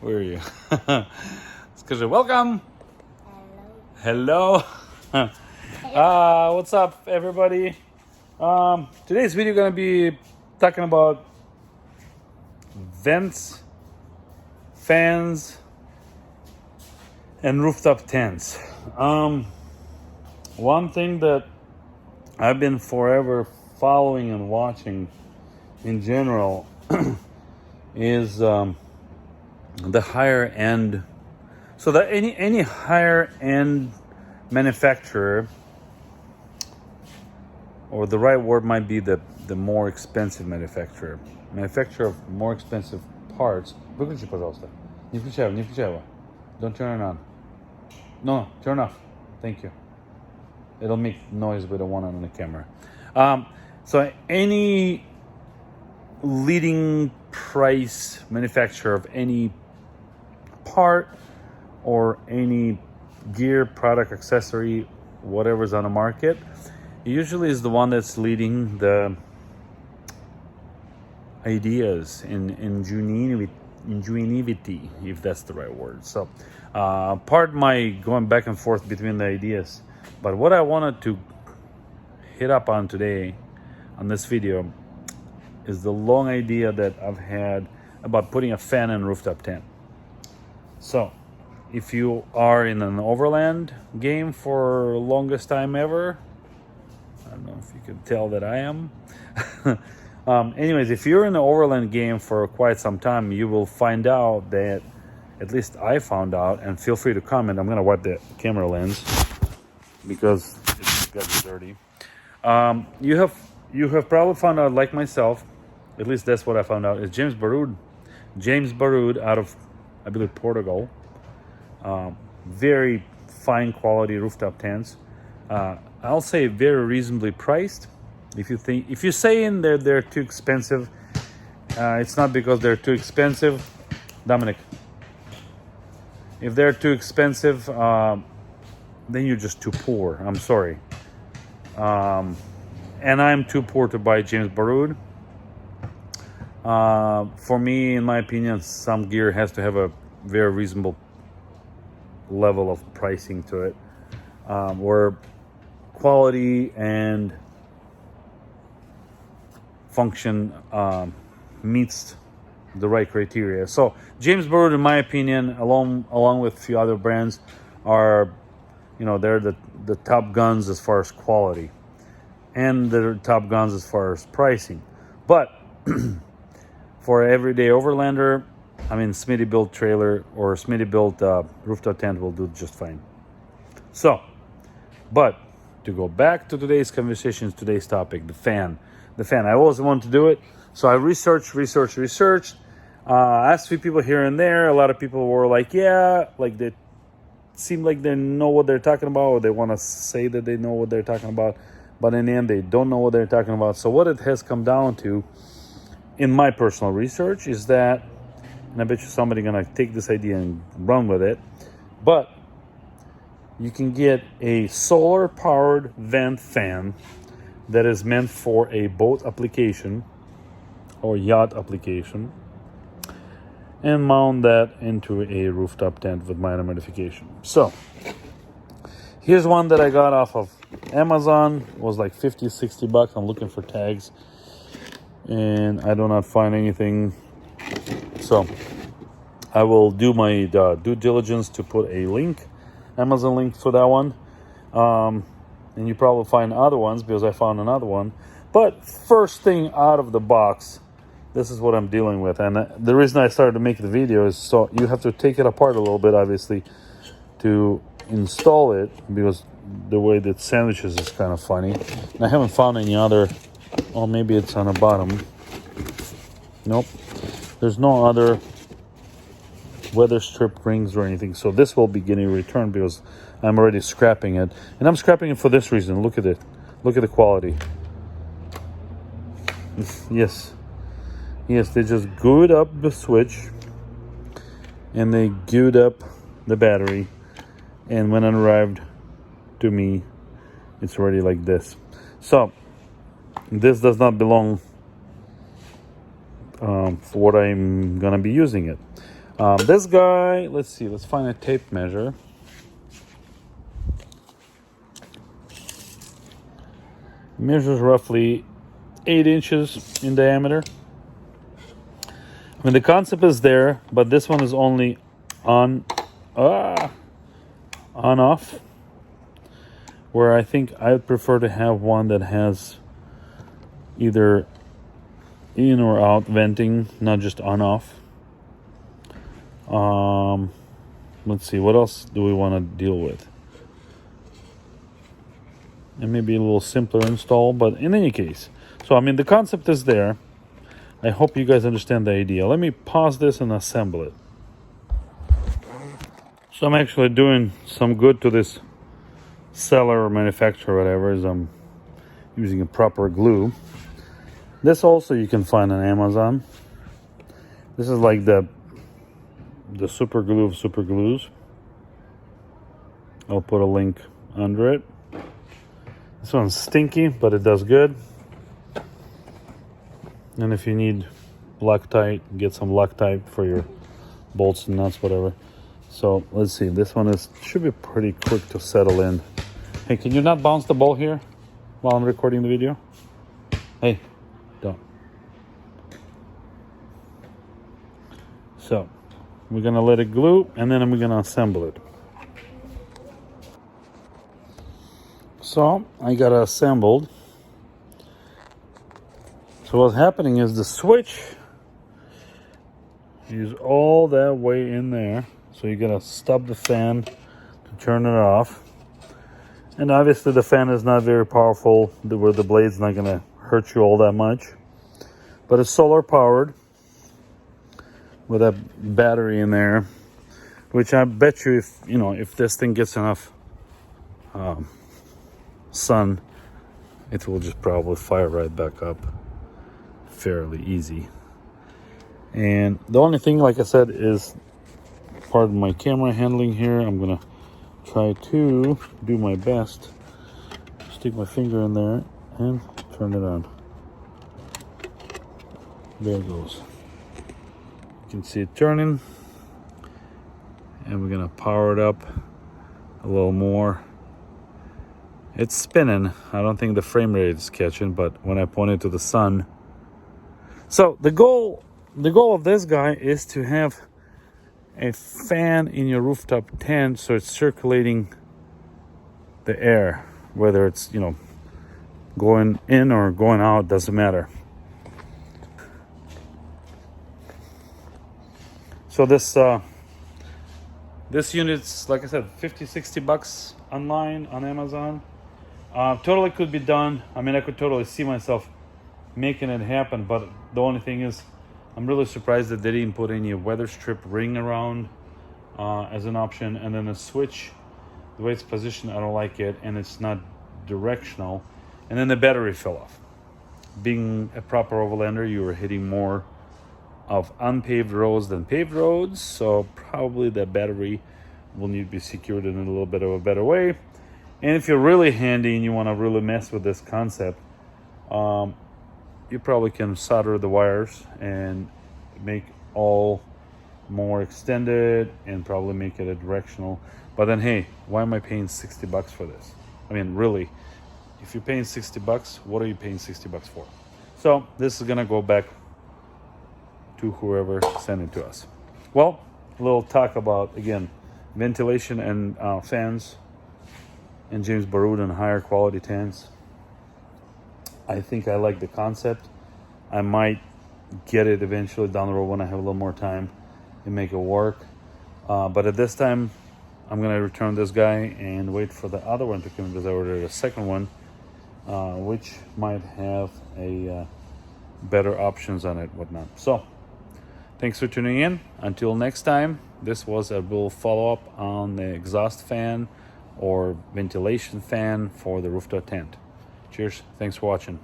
Where are you? Скажи, welcome. Hello. Hello. What's up, everybody? Today's video gonna be talking about vents, fans, and rooftop tents. One thing that I've been forever following and watching in general is the higher end. So that any higher end manufacturer, or the right word might be the more expensive manufacturer of more expensive parts. Выключи, пожалуйста. Не включай его. Don't turn it on. No, turn off. Thank you. It'll make noise with the one on the camera. So any leading price manufacturer of any part or any gear, product, accessory, whatever's on the market, usually is the one that's leading the ideas in ingenuity, if that's the right word. So pardon my going back and forth between the ideas, but what I wanted to hit up on today on this video is the long idea that I've had about putting a fan in a rooftop tent. So if you are in an overland game for longest time ever, I don't know if you can tell that I am. Anyways, if you're in the overland game for quite some time, you will find out that, at least I found out, and feel free to comment. I'm going to wipe the camera lens because it's got dirty. You have probably found out, like myself, at least that's what I found out, is James Baroud out of, I believe, Portugal. Very fine quality rooftop tents. I'll say very reasonably priced. If you say in there they're too expensive, it's not because they're too expensive. Dominic, if they're too expensive, then you're just too poor. I'm sorry. And I'm too poor to buy James Baroud. For me, in my opinion, some gear has to have a very reasonable level of pricing to it, where quality and function meets the right criteria. So James Baroud, in my opinion, along with a few other brands, are, they're the top guns as far as quality, and they're top guns as far as pricing. But for an everyday overlander, Smitty built trailer or Smitty built rooftop tent will do just fine. So, but to go back to today's conversation, today's topic, the fan. I always wanted to do it, so I researched. Asked a few people here and there. A lot of people were like, yeah, like they seem like they know what they're talking about, or they want to say that they know what they're talking about, but in the end, they don't know what they're talking about. So what it has come down to, in my personal research, is that, and I bet you somebody's gonna take this idea and run with it, but you can get a solar-powered vent fan that is meant for a boat application or yacht application, and mount that into a rooftop tent with minor modification. So here's one that I got off of Amazon. It was like $50-$60. I'm looking for tags and I do not find anything, so I will do my due diligence to put a link, Amazon link, for that one. And you probably find other ones, because I found another one. But first thing out of the box, this is what I'm dealing with. And the reason I started to make the video is so you have to take it apart a little bit, obviously, to install it, because the way that sandwiches is kind of funny. And I haven't found any other, or maybe it's on the bottom. Nope. There's no other weather strip rings or anything. So this will be getting returned because I'm already scrapping it. And I'm scrapping it for this reason. Look at it. Look at the quality. Yes, they just glued up the switch and they glued up the battery. And when it arrived to me, it's already like this. So this does not belong for what I'm gonna be using it. This guy, let's see, let's find a tape measure. Measures roughly 8 inches in diameter. I mean, the concept is there, but this one is only on off. Where I think I prefer to have one that has either in or out venting, not just on off. Let's see, what else do we want to deal with? It may be a little simpler install, but in any case. So, I mean, the concept is there. I hope you guys understand the idea. Let me pause this and assemble it. So I'm actually doing some good to this seller or manufacturer or whatever, as I'm using a proper glue. This also you can find on Amazon. This is like the super glue of super glues. I'll put a link under it. This one's stinky, but it does good. And if you need Loctite, get some Loctite for your bolts and nuts, whatever. So let's see, this one should be pretty quick to settle in. Hey, can you not bounce the ball here while I'm recording the video? Hey, don't. So we're gonna let it glue, and then we're gonna assemble it. So I got it assembled. So what's happening is the switch is all that way in there. So you gotta stop the fan to turn it off. And obviously the fan is not very powerful, where the blade's not gonna hurt you all that much. But it's solar powered with a battery in there, which I bet you if this thing gets enough sun, it will just probably fire right back up fairly easy. And the only thing, like I said, is pardon my camera handling here. I'm gonna try to do my best. Stick my finger in there and turn it on. There it goes. You can see it turning. And we're gonna power it up a little more. It's spinning. I don't think the frame rate is catching, but when I point it to the sun. So the goal of this guy is to have a fan in your rooftop tent, so it's circulating the air, whether it's going in or going out, doesn't matter. So this unit's, like I said, $50-$60 online on Amazon. Totally could be done. I mean, I could totally see myself making it happen, but the only thing is, I'm really surprised that they didn't put any weather strip ring around as an option. And then the switch, the way it's positioned, I don't like it, and it's not directional. And then the battery fell off. Being a proper overlander, you were hitting more of unpaved roads than paved roads, so probably the battery will need to be secured in a little bit of a better way. And if you're really handy and you want to really mess with this concept, you probably can solder the wires and make all more extended and probably make it a directional. But then, hey, why am I paying $60 for this? I mean, really, if you're paying $60, what are you paying $60 for? So this is gonna go back to whoever sent it to us. Well, a little talk about, again, ventilation and fans and James Baroud and higher quality tents. I think I like the concept. I might get it eventually down the road when I have a little more time and make it work. But at this time, I'm gonna return this guy and wait for the other one to come, because I ordered a second one, which might have a better options on it, whatnot. So, thanks for tuning in. Until next time, this was a little follow-up on the exhaust fan or ventilation fan for the rooftop tent. Cheers. Thanks for watching.